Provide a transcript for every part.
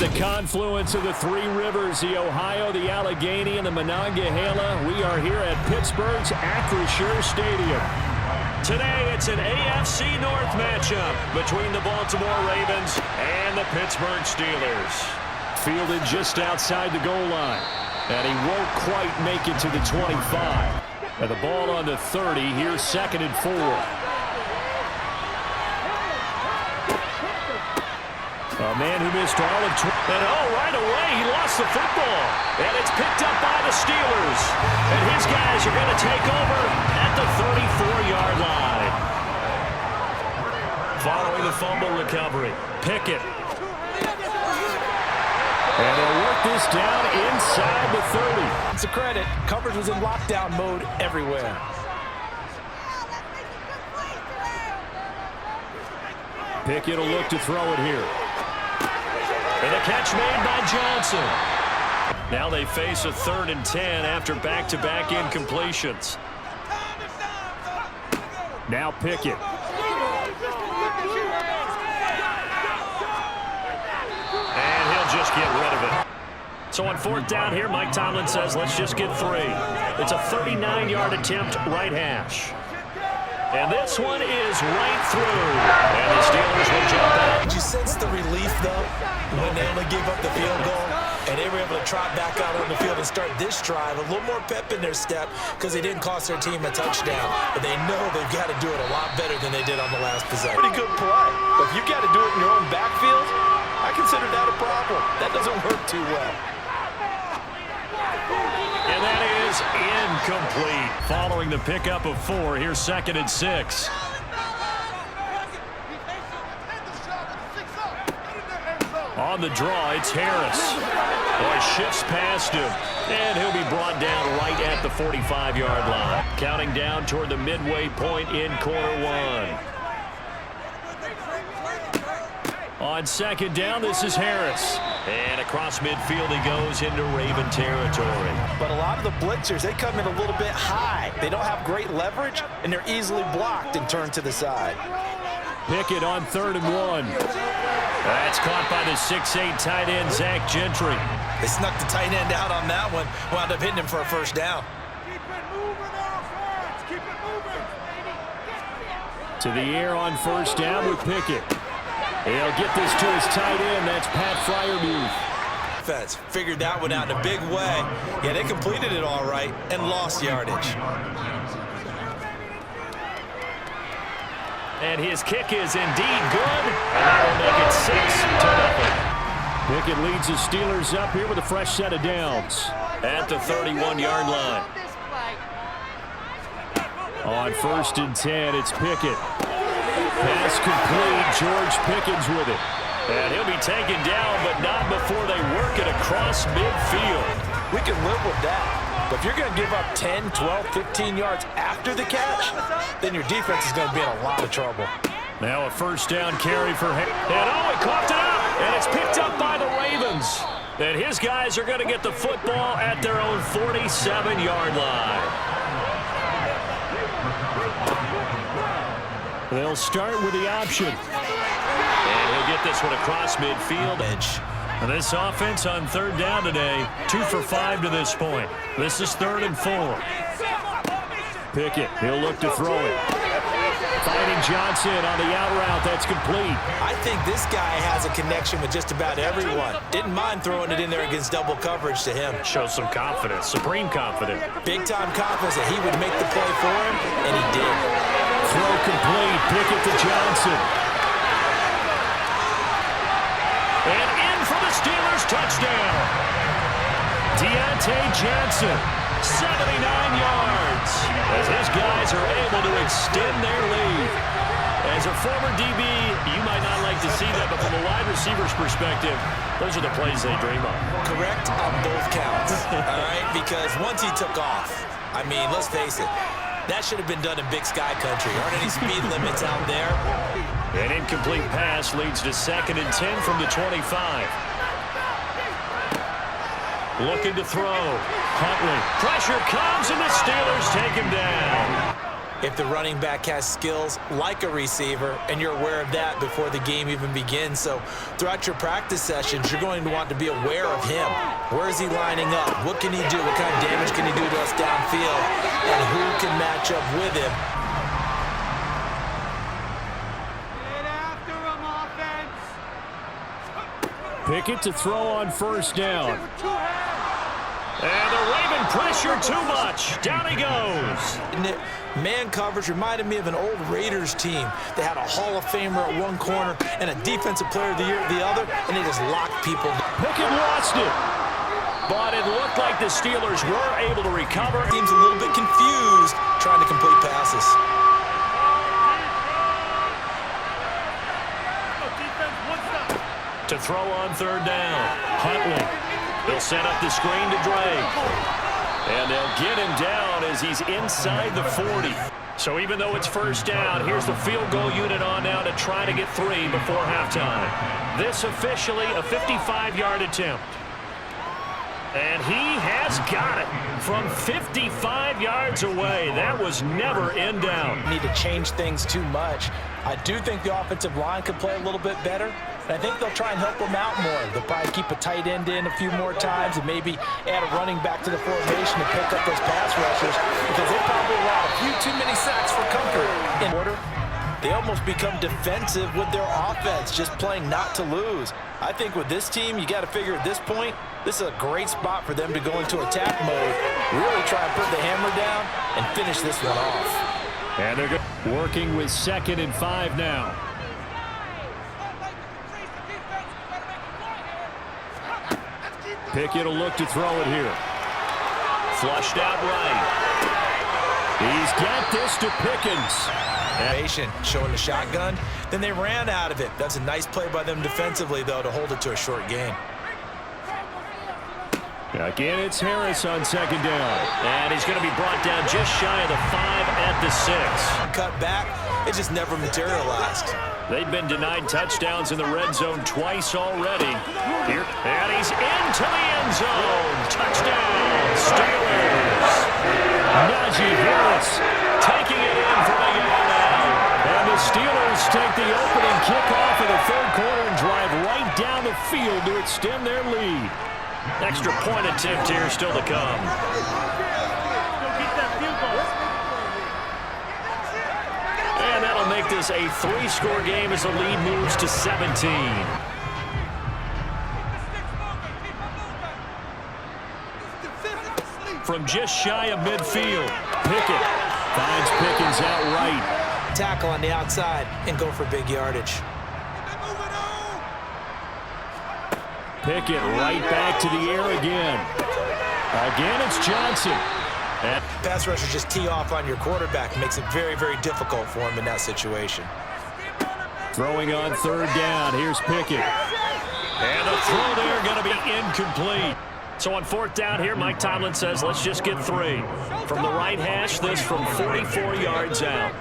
The confluence of the three rivers, the Ohio, the Allegheny, and the Monongahela. We are here at Pittsburgh's Acrisure Stadium. Today, it's an AFC North matchup between the Baltimore Ravens and the Pittsburgh Steelers. Fielded just outside the goal line, and he won't quite make it to the 25. And the ball on the 30, here's 2nd and 4. A man who missed all of and right away, he lost the football. And it's picked up by the Steelers. And his guys are going to take over at the 34-yard line. Following the fumble recovery, Pickett. And they'll work this down inside the 30. It's a credit. Coverage was in lockdown mode everywhere. Pickett will look to throw it here. And a catch made by Johnson. Now they face a 3rd and 10 after back-to-back incompletions. Now Pickett. And he'll just get rid of it. So on 4th down here, Mike Tomlin says, let's just get 3. It's a 39-yard attempt, right hash. And this one is right through. And the Steelers will jump out. Did you sense the relief, though, when they only gave up the field goal? And they were able to trot back out on the field and start this drive. A little more pep in their step because they didn't cost their team a touchdown. But they know they've got to do it a lot better than they did on the last possession. Pretty good play. But if you've got to do it in your own backfield, I consider that a problem. That doesn't work too well. And that is incomplete. Following the pickup of 4, here's 2nd and 6. On the draw, it's Harris. Boy, shifts past him. And he'll be brought down right at the 45-yard line. Counting down toward the midway point in quarter 1. On 2nd down, this is Harris. And across midfield he goes into Raven territory. But a lot of the blitzers, they come in a little bit high. They don't have great leverage, and they're easily blocked and turned to the side. Pickett on 3rd and 1. That's caught by the 6'8" tight end, Zach Gentry. They snuck the tight end out on that one, wound up hitting him for a 1st down. To the air on 1st down with Pickett. He'll get this to his tight end. That's Pat Freiermuth. Defense figured that one out in a big way. Yeah, they completed it all right and lost yardage. And his kick is indeed good. And that'll make it 6-0. Pickett leads the Steelers up here with a fresh set of downs at the 31-yard line. On 1st and 10, it's Pickett. Pass complete. George Pickens with it. And he'll be taken down, but not before they work it across midfield. We can live with that. But if you're going to give up 10, 12, 15 yards after the catch, then your defense is going to be in a lot of trouble. Now a 1st down carry for him. And he coughed it up. And it's picked up by the Ravens. And his guys are going to get the football at their own 47-yard line. They'll start with the option. And he'll get this one across midfield. And this offense on 3rd down today, 2 for 5 to this point. This is 3rd and 4. Pickett, he'll look to throw it. Finding Johnson on the out route. That's complete. I think this guy has a connection with just about everyone. Didn't mind throwing it in there against double coverage to him. Shows some confidence, supreme confidence. Big-time confidence that he would make the play for him, and he did. Throw complete. Pickett to Johnson. And in for the Steelers touchdown. Deontay Johnson, 79 yards. As his guys are able to extend their lead. As a former DB, you might not like to see that, but from a wide receiver's perspective, those are the plays they dream of. Correct on both counts, all right? Because once he took off, I mean, let's face it, that should have been done in Big Sky Country. Aren't any speed limits out there? An incomplete pass leads to 2nd and 10 from the 25. Looking to throw. Huntley. Pressure comes, and the Steelers take him down. if the running back has skills like a receiver, and you're aware of that before the game even begins. So throughout your practice sessions, you're going to want to be aware of him. Where is he lining up? What can he do? What kind of damage can he do to us downfield? And who can match up with him? Pickett to throw on first down. And the Raven pressure too much. Down he goes. Man coverage reminded me of an old Raiders team. They had a Hall of Famer at one corner and a Defensive Player of the Year at the other, and they just locked people. Pickett lost it. But it looked like the Steelers were able to recover. Team's a little bit confused trying to complete passes. To throw on third down. Huntley. They'll set up the screen to Drake. And they'll get him down as he's inside the 40. So even though it's first down, here's the field goal unit on now to try to get 3 before halftime. This officially a 55-yard attempt. And he has got it from 55 yards away. That was never in down. Need to change things too much. I do think the offensive line could play a little bit better. And I think they'll try and help him out more. They'll probably keep a tight end in a few more times and maybe add a running back to the formation to pick up those pass rushers, because they probably allow a few too many sacks for comfort. In order, they almost become defensive with their offense, just playing not to lose. I think with this team, you got to figure at this point, this is a great spot for them to go into attack mode, really try and put the hammer down and finish this one off. And they're working with 2nd and 5 now. Pickett will look to throw it here. Flushed out right. He's got this to Pickens. Showing the shotgun, then they ran out of it. That's a nice play by them defensively, though, to hold it to a short gain. Again, it's Harris on 2nd down. And he's going to be brought down just shy of the 5 at the 6. Cut back, it just never materialized. They've been denied touchdowns in the red zone twice already. Here, and he's into the end zone. Touchdown, Steelers. Najee Harris taking it in from a yard out. And the Steelers take the opening kickoff of the 3rd quarter and drive right down the field to extend their lead. Extra point attempt here still to come. And that'll make this a 3-score game as the lead moves to 17. From just shy of midfield, Pickett finds Pickens outright. Tackle on the outside and go for big yardage. Pickett right back to the air again. Again, it's Johnson. And pass rushers just tee off on your quarterback. Makes it very, very difficult for him in that situation. Throwing on 3rd down. Here's Pickett. And the throw there going to be incomplete. So on 4th down here, Mike Tomlin says, let's just get 3. From the right hash, this from 44 yards out.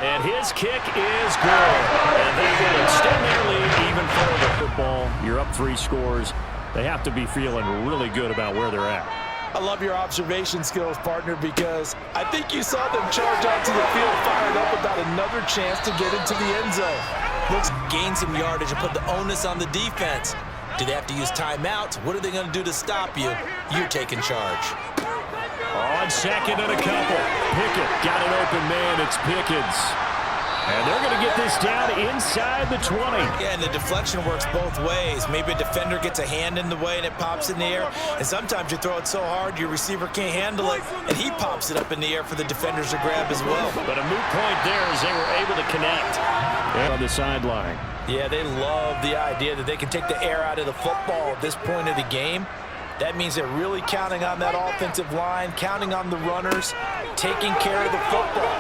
And his kick is good. And they will extend their lead even further. Football, you're up 3 scores. They have to be feeling really good about where they're at. I love your observation skills, partner, because I think you saw them charge onto the field, fired up about another chance to get into the end zone. Let's gain some yardage and put the onus on the defense. Do they have to use timeouts? What are they going to do to stop you? You're taking charge. On 2nd and a couple. Pickett got an open man. It's Pickens. And they're going to get this down inside the 20. Yeah, and the deflection works both ways. Maybe a defender gets a hand in the way and it pops in the air. And sometimes you throw it so hard your receiver can't handle it, and he pops it up in the air for the defenders to grab as well. But a moot point there as they were able to connect. And on the sideline. Yeah, they love the idea that they can take the air out of the football at this point of the game. That means they're really counting on that offensive line, counting on the runners, taking care of the football.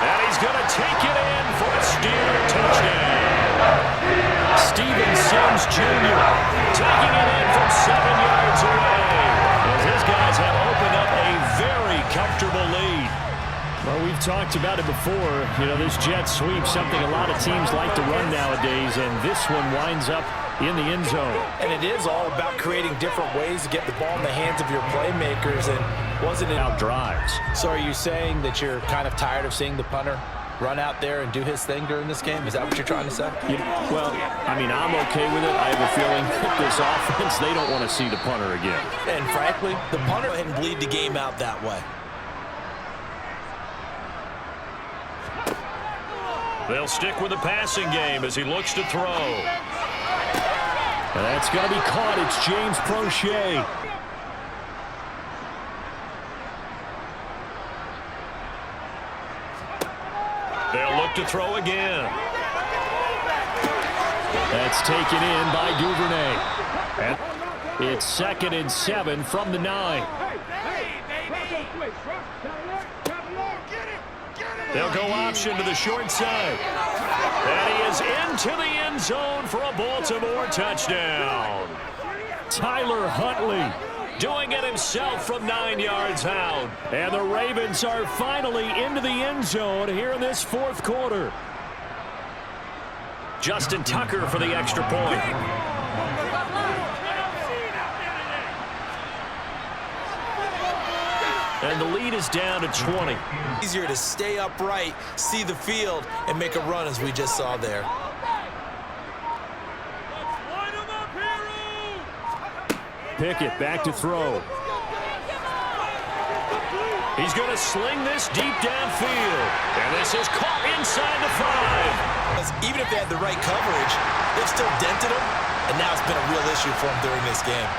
And he's going to take it in for a Steeler touchdown. Steven Sims Jr. taking it in from 7 yards away. As his guys have opened up a very comfortable lead. Well, we've talked about it before. You know, this jet sweep, something a lot of teams like to run nowadays, and this one winds up in the end zone. And it is all about creating different ways to get the ball in the hands of your playmakers, and wasn't it out drives. So are you saying that you're kind of tired of seeing the punter run out there and do his thing during this game? Is that what you're trying to say? Well, I mean, I'm okay with it. I have a feeling that this offense, they don't want to see the punter again. And frankly, the punter go ahead and bleed the game out that way. They'll stick with the passing game as he looks to throw. And that's going to be caught. It's James Prochet. They'll look to throw again. That's taken in by Duvernay. And it's 2nd and 7 from the 9. They'll go option to the short side. And he is into the end zone for a Baltimore touchdown. Tyler Huntley doing it himself from 9 yards out. And the Ravens are finally into the end zone here in this 4th quarter. Justin Tucker for the extra point. And the lead is down to 20. Easier to stay upright, see the field, and make a run as we just saw there. Pickett back to throw. He's going to sling this deep downfield. And this is caught inside the 5. Even if they had the right coverage, they've still dented him, and now it's been a real issue for him during this game.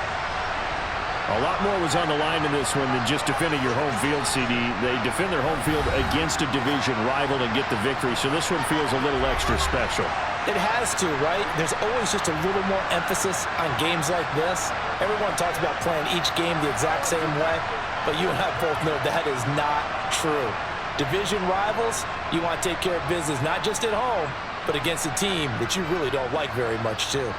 A lot more was on the line in this one than just defending your home field, CD. They defend their home field against a division rival and get the victory, so this one feels a little extra special. It has to, right? There's always just a little more emphasis on games like this. Everyone talks about playing each game the exact same way, but you and I both know that is not true. Division rivals, you want to take care of business not just at home, but against a team that you really don't like very much, too.